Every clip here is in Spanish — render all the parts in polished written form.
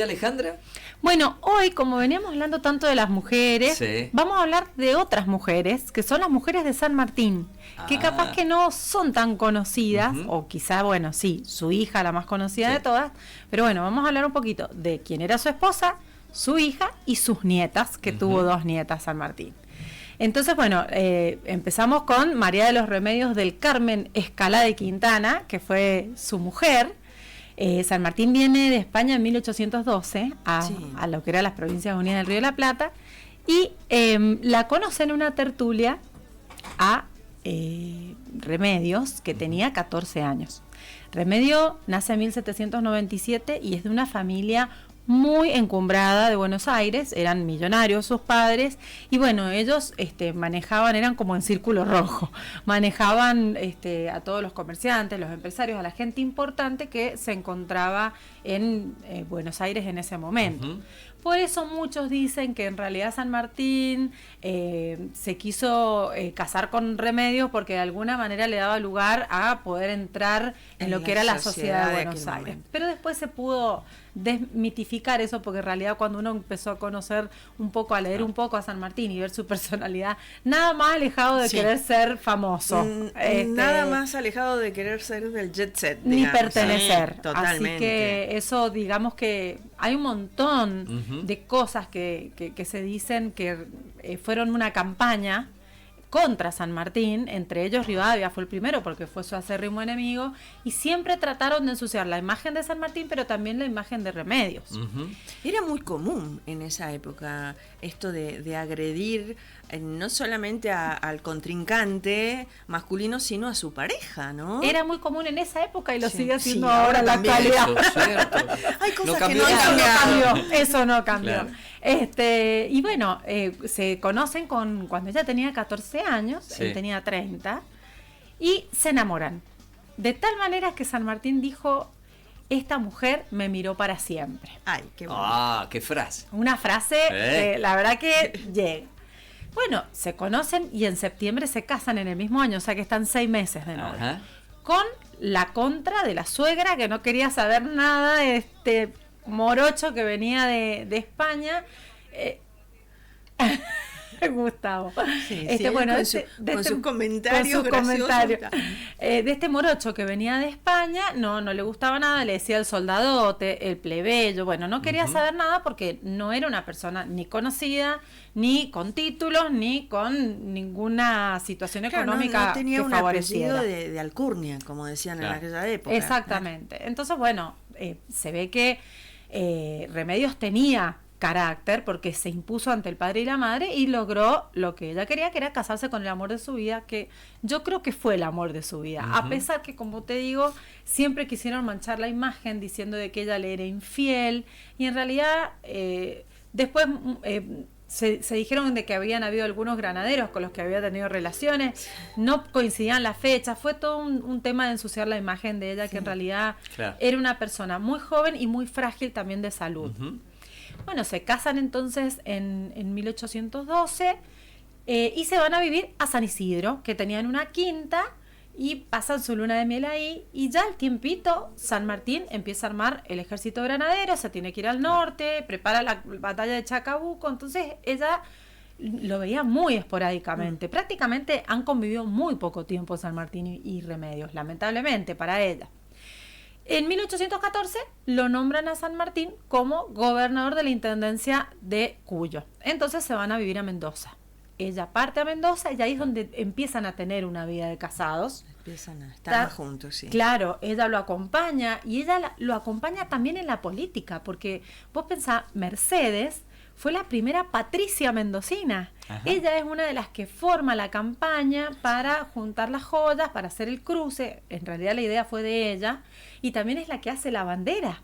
Alejandra? Bueno, hoy, como veníamos hablando tanto de las mujeres, Sí. vamos a hablar de otras mujeres, que son las mujeres de San Martín, que capaz que no son tan conocidas, o quizá, bueno, sí, su hija, la más conocida de todas, pero bueno, vamos a hablar un poquito de quién era su esposa, su hija y sus nietas, que tuvo 2 nietas San Martín. Entonces, bueno, empezamos con María de los Remedios del Carmen Escalá de Quintana, que fue su mujer. San Martín viene de España en 1812 a lo que eran las Provincias Unidas del Río de la Plata, y la conoce en una tertulia a Remedios, que tenía 14 años. Remedio nace en 1797 y es de una familia muy encumbrada de Buenos Aires, eran millonarios sus padres, y bueno, ellos manejaban, eran como en círculo rojo, manejaban a todos los comerciantes, los empresarios, a la gente importante que se encontraba en Buenos Aires en ese momento. Por eso muchos dicen que en realidad San Martín se quiso casar con Remedios porque de alguna manera le daba lugar a poder entrar en lo que era la sociedad de Buenos Aires. Pero después se pudo desmitificar eso, porque en realidad cuando uno empezó a conocer un poco, a leer un poco a San Martín y ver su personalidad, nada más alejado de querer ser famoso. Nada más alejado de querer ser del jet set, ni digamos, pertenecer. Totalmente. Así que eso, digamos que hay un montón de cosas que se dicen que fueron una campaña contra San Martín, entre ellos Rivadavia fue el primero porque fue su acérrimo enemigo, y siempre trataron de ensuciar la imagen de San Martín, pero también la imagen de Remedios. Era muy común en esa época esto de agredir no solamente al contrincante masculino, sino a su pareja, ¿no? Era muy común en esa época y lo sigue siendo ahora en la actualidad. Hay cosas no que no cambió. Eso no cambió. Claro. Y bueno, se conocen cuando ella tenía 14 años, él tenía 30, y se enamoran. De tal manera que San Martín dijo: esta mujer me miró para siempre. Ay, qué bonito. Qué frase. Una frase, la verdad que llega. Bueno, se conocen y en septiembre se casan en el mismo año, o sea que están 6 meses de novio. Con la contra de la suegra, que no quería saber nada de este morocho que venía de España. Gustavo. Bueno, con sus comentarios graciosos. De este morocho que venía de España, no le gustaba nada, le decía el soldadote, el plebeyo, bueno, no quería saber nada porque no era una persona ni conocida, ni con títulos, ni con ninguna situación económica no tenía que un favoreciera. apellido de alcurnia, como decían en aquella época. Exactamente. Entonces, bueno, se ve que Remedios tenía carácter porque se impuso ante el padre y la madre y logró lo que ella quería, que era casarse con el amor de su vida, que yo creo que fue el amor de su vida, a pesar que, como te digo, siempre quisieron manchar la imagen diciendo de que ella le era infiel, y en realidad después se dijeron de que habían habido algunos granaderos con los que había tenido relaciones, no coincidían las fechas, fue todo un tema de ensuciar la imagen de ella, que en realidad era una persona muy joven y muy frágil también de salud. Bueno, se casan entonces en 1812 y se van a vivir a San Isidro, que tenían una quinta, y pasan su luna de miel ahí, y ya al tiempito San Martín empieza a armar el ejército granadero, se tiene que ir al norte, prepara la batalla de Chacabuco, entonces ella lo veía muy esporádicamente. Prácticamente han convivido muy poco tiempo San Martín y Remedios, lamentablemente para ella. En 1814 lo nombran a San Martín como gobernador de la Intendencia de Cuyo. Entonces se van a vivir a Mendoza. Ella parte a Mendoza y ahí es donde empiezan a tener una vida de casados. Empiezan a estar juntos, sí. Claro, ella lo acompaña, y ella lo acompaña también en la política, porque vos pensás, Mercedes fue la primera patricia mendocina. Ella es una de las que forma la campaña para juntar las joyas, para hacer el cruce. En realidad la idea fue de ella, y también es la que hace la bandera,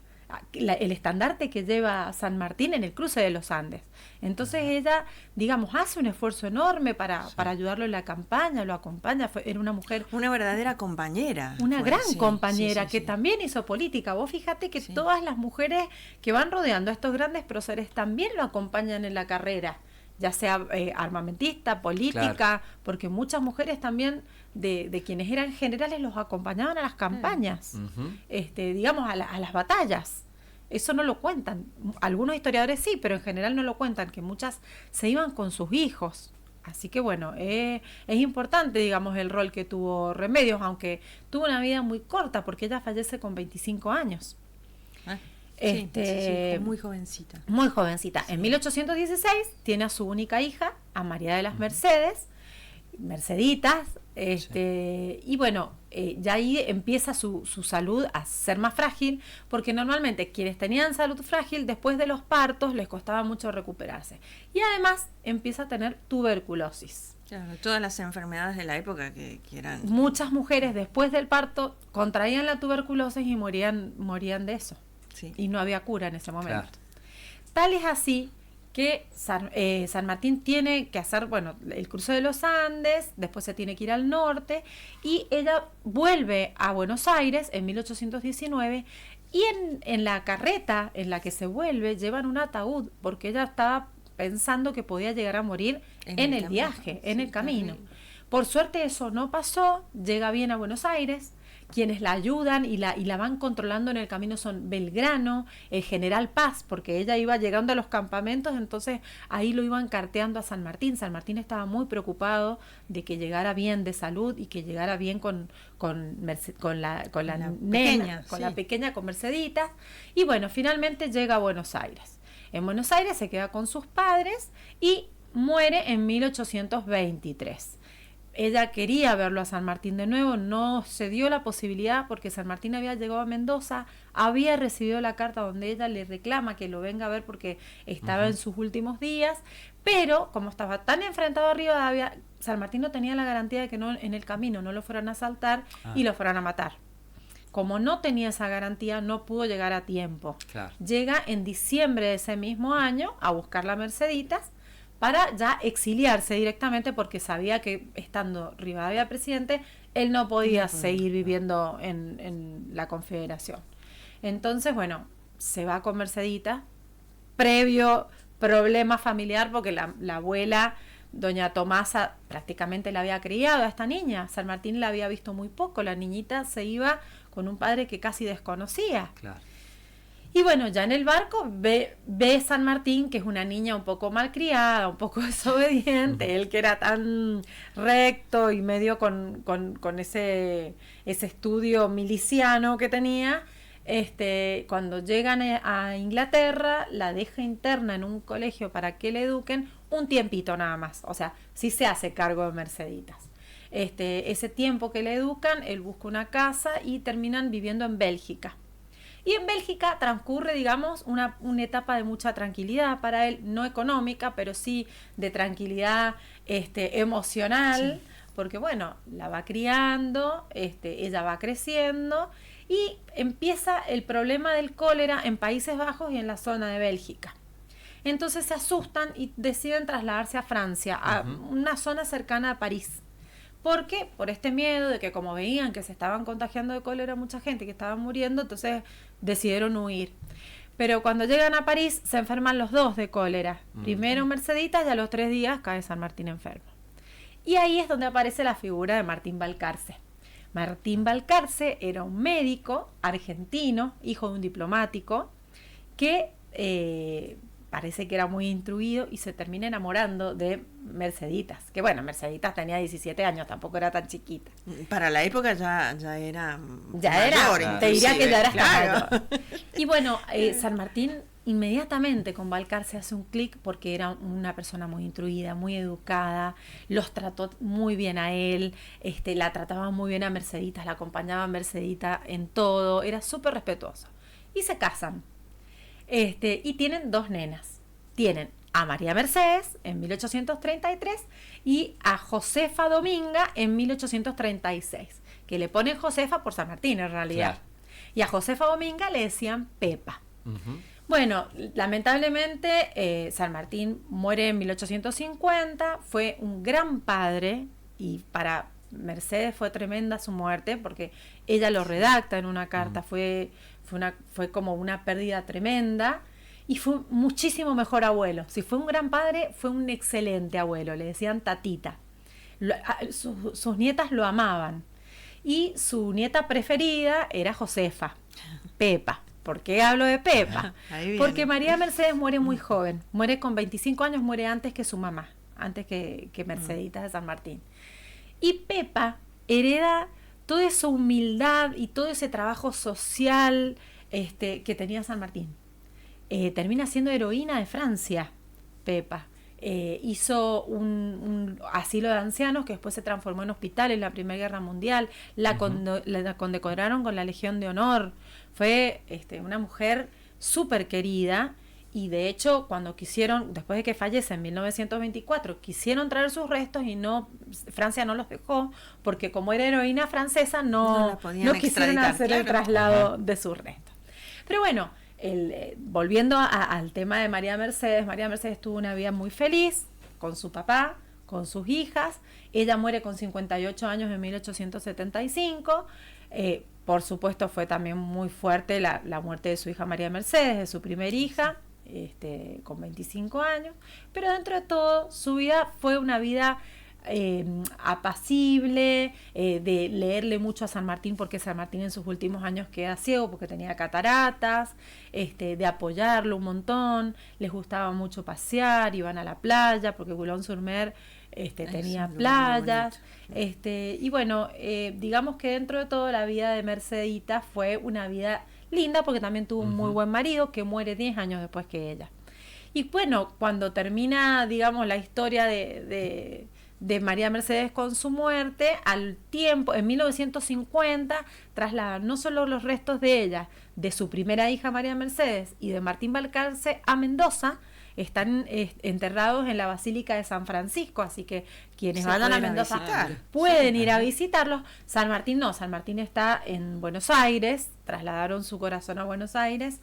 el estandarte que lleva San Martín en el cruce de los Andes. Entonces ella, digamos, hace un esfuerzo enorme para ayudarlo en la campaña, lo acompaña, era una mujer... Una verdadera compañera. Una gran compañera que también hizo política. Vos fíjate que todas las mujeres que van rodeando a estos grandes próceres también lo acompañan en la carrera, ya sea armamentista, política, porque muchas mujeres también de quienes eran generales los acompañaban a las campañas, digamos a las batallas. Eso no lo cuentan. Algunos historiadores sí, pero en general no lo cuentan, que muchas se iban con sus hijos. Así que bueno, es importante, digamos, el rol que tuvo Remedios, aunque tuvo una vida muy corta, porque ella fallece con 25 años. Sí, fue muy jovencita. Muy jovencita. Sí. En 1816 tiene a su única hija, a María de las Mercedes, Merceditas, y bueno, ya ahí empieza su salud a ser más frágil, porque normalmente quienes tenían salud frágil, después de los partos les costaba mucho recuperarse. Y además empieza a tener tuberculosis. Claro, todas las enfermedades de la época que eran... Muchas mujeres después del parto contraían la tuberculosis y morían de eso. Sí. Y no había cura en ese momento. Claro. Tal es así que San Martín tiene que hacer, bueno, el cruce de los Andes, después se tiene que ir al norte, y ella vuelve a Buenos Aires en 1819, y en la carreta en la que se vuelve llevan un ataúd, porque ella estaba pensando que podía llegar a morir en el viaje, en el camino. Por suerte eso no pasó, llega bien a Buenos Aires. Quienes la ayudan y la van controlando en el camino son Belgrano, el general Paz, porque ella iba llegando a los campamentos, entonces ahí lo iban carteando a San Martín. San Martín estaba muy preocupado de que llegara bien de salud y que llegara bien con la nena, con la pequeña, con Merceditas. Y bueno, finalmente llega a Buenos Aires. En Buenos Aires se queda con sus padres y muere en 1823. Ella quería verlo a San Martín de nuevo, no se dio la posibilidad porque San Martín había llegado a Mendoza, había recibido la carta donde ella le reclama que lo venga a ver porque estaba en sus últimos días, pero como estaba tan enfrentado a Rivadavia, San Martín no tenía la garantía de que no, en el camino no lo fueran a asaltar y lo fueran a matar. Como no tenía esa garantía, no pudo llegar a tiempo. Claro. Llega en diciembre de ese mismo año a buscar la Merceditas, para ya exiliarse directamente porque sabía que estando Rivadavia presidente, él no podía seguir viviendo en la Confederación. Entonces, bueno, se va con Mercedita, previo problema familiar porque la abuela, doña Tomasa, prácticamente la había criado a esta niña. San Martín la había visto muy poco, la niñita se iba con un padre que casi desconocía. Claro. Y bueno, ya en el barco ve San Martín, que es una niña un poco malcriada, un poco desobediente, él que era tan recto y medio con ese estudio miliciano que tenía, cuando llegan a Inglaterra, la deja interna en un colegio para que le eduquen un tiempito nada más, o sea, sí se hace cargo de Merceditas. Ese tiempo que le educan, él busca una casa y terminan viviendo en Bélgica. Y en Bélgica transcurre, digamos, una etapa de mucha tranquilidad para él, no económica, pero sí de tranquilidad emocional, porque bueno, la va criando, ella va creciendo y empieza el problema del cólera en Países Bajos y en la zona de Bélgica. Entonces se asustan y deciden trasladarse a Francia, a una zona cercana a París. ¿Por qué? Por este miedo de que como veían que se estaban contagiando de cólera mucha gente, que estaban muriendo, entonces decidieron huir. Pero cuando llegan a París se enferman los dos de cólera. Primero Merceditas y a los 3 días cae San Martín enfermo. Y ahí es donde aparece la figura de Martín Balcarce. Martín Balcarce era un médico argentino, hijo de un diplomático, que parece que era muy instruido y se termina enamorando de Merceditas, que bueno, Merceditas tenía 17 años, tampoco era tan chiquita. Para la época ya era mayor, te diría que ya era claro. Y bueno, San Martín inmediatamente con Balcarce hace un clic porque era una persona muy instruida, muy educada, los trató muy bien a él, la trataba muy bien a Merceditas, la acompañaba a Mercedita en todo, era súper respetuoso. Y se casan. Y tienen 2 nenas. Tienen a María Mercedes en 1833 y a Josefa Dominga en 1836, que le ponen Josefa por San Martín en realidad. Claro. Y a Josefa Dominga le decían Pepa. Bueno, lamentablemente San Martín muere en 1850, fue un gran padre y para Mercedes fue tremenda su muerte porque ella lo redacta en una carta, fue como una pérdida tremenda y fue muchísimo mejor abuelo. Si fue un gran padre, fue un excelente abuelo, le decían tatita. Sus nietas lo amaban y su nieta preferida era Josefa, Pepa, ¿por qué hablo de Pepa? Ahí viene. Porque María Mercedes muere muy joven, muere con 25 años, muere antes que su mamá, antes que Merceditas de San Martín. Y Pepa hereda toda esa humildad y todo ese trabajo social que tenía San Martín. Termina siendo heroína de Francia, Pepa. Hizo un asilo de ancianos que después se transformó en hospital en la Primera Guerra Mundial. La condecoraron con la Legión de Honor. Fue una mujer súper querida. Y de hecho, cuando quisieron, después de que fallece en 1924, quisieron traer sus restos y Francia no los dejó, porque como era heroína francesa, no quisieron hacer el traslado de sus restos. Pero bueno, volviendo al tema de María Mercedes tuvo una vida muy feliz con su papá, con sus hijas. Ella muere con 58 años en 1875. Por supuesto, fue también muy fuerte la muerte de su hija María Mercedes, de su primer hija. Con 25 años, pero dentro de todo su vida fue una vida apacible, de leerle mucho a San Martín, porque San Martín en sus últimos años queda ciego porque tenía cataratas, de apoyarlo un montón, les gustaba mucho pasear, iban a la playa porque Boulogne-sur-Mer tenía playas, y bueno, digamos que dentro de todo la vida de Mercedita fue una vida linda, porque también tuvo un muy buen marido que muere 10 años después que ella. Y bueno, cuando termina, digamos, la historia de María Mercedes con su muerte, al tiempo, en 1950, trasladan no solo los restos de ella, de su primera hija María Mercedes y de Martín Balcarce a Mendoza. Están enterrados en la Basílica de San Francisco, así que quienes vayan a Mendoza pueden ir a visitarlos. San Martín no, San Martín está en Buenos Aires, trasladaron su corazón a Buenos Aires,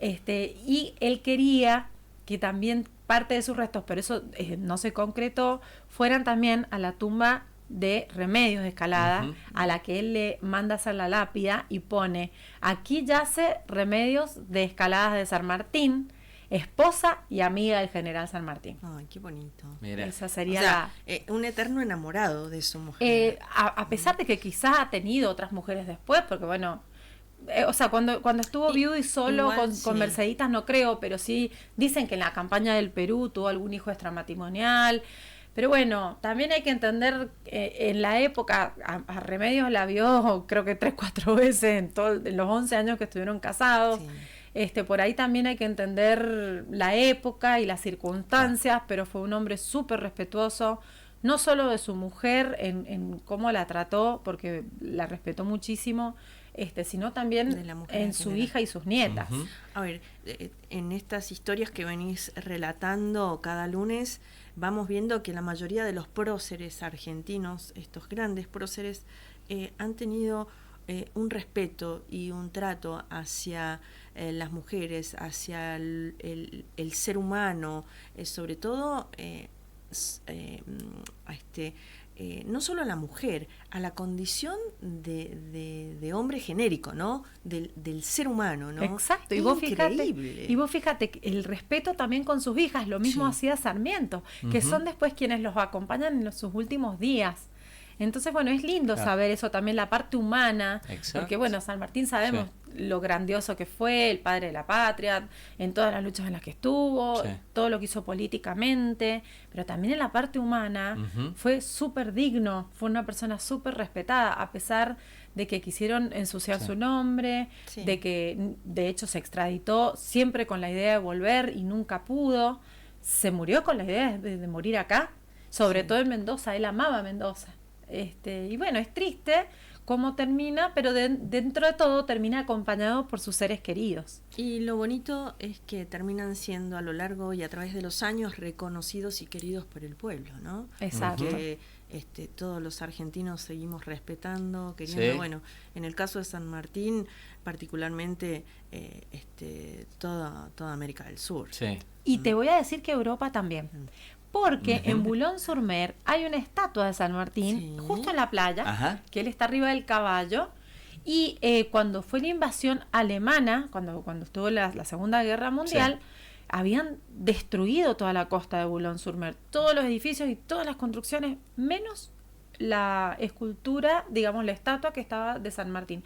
y él quería que también parte de sus restos, pero eso no se concretó, fueran también a la tumba de Remedios de Escalada, a la que él le manda hacer la lápida y pone: aquí yace Remedios de Escaladas de San Martín, esposa y amiga del general San Martín. Ay, qué bonito. Mira. Esa sería un eterno enamorado de su mujer. A pesar de que quizás ha tenido otras mujeres después, porque bueno, cuando estuvo viudo y solo igual, con Merceditas no creo, pero sí dicen que en la campaña del Perú tuvo algún hijo extramatrimonial. Pero bueno, también hay que entender, en la época, a Remedios la vio creo que 3-4 veces en los 11 años que estuvieron casados. Sí. Por ahí también hay que entender la época y las circunstancias, pero fue un hombre súper respetuoso, no solo de su mujer en cómo la trató, porque la respetó muchísimo, sino también en su hija y sus nietas. A ver, en estas historias que venís relatando cada lunes, vamos viendo que la mayoría de los próceres argentinos, estos grandes próceres, han tenido un respeto y un trato hacia las mujeres, hacia el ser humano, sobre todo no solo a la mujer, a la condición de hombre genérico, ¿no? Del ser humano, ¿no? Exacto, y vos fíjate el respeto también con sus hijas, lo mismo hacía Sarmiento, que son después quienes los acompañan en sus últimos días. Entonces, bueno, es lindo saber eso también, la parte humana. Exacto. Porque, bueno, San Martín sabemos lo grandioso que fue, el padre de la patria, en todas las luchas en las que estuvo, todo lo que hizo políticamente, pero también en la parte humana fue súper digno, fue una persona súper respetada, a pesar de que quisieron ensuciar su nombre, de que de hecho se extraditó siempre con la idea de volver y nunca pudo, se murió con la idea de morir acá, sobre todo en Mendoza, él amaba Mendoza. Y bueno, es triste cómo termina, pero dentro de todo termina acompañado por sus seres queridos. Y lo bonito es que terminan siendo a lo largo y a través de los años reconocidos y queridos por el pueblo, ¿no? Exacto. Que todos los argentinos seguimos respetando, queriendo, bueno, en el caso de San Martín, particularmente toda América del Sur. Sí. Y te voy a decir que Europa también. Porque en Boulogne-sur-Mer hay una estatua de San Martín justo en la playa, que él está arriba del caballo, y cuando fue la invasión alemana, cuando estuvo la Segunda Guerra Mundial, habían destruido toda la costa de Boulogne-sur-Mer, todos los edificios y todas las construcciones, menos la escultura, digamos la estatua que estaba de San Martín.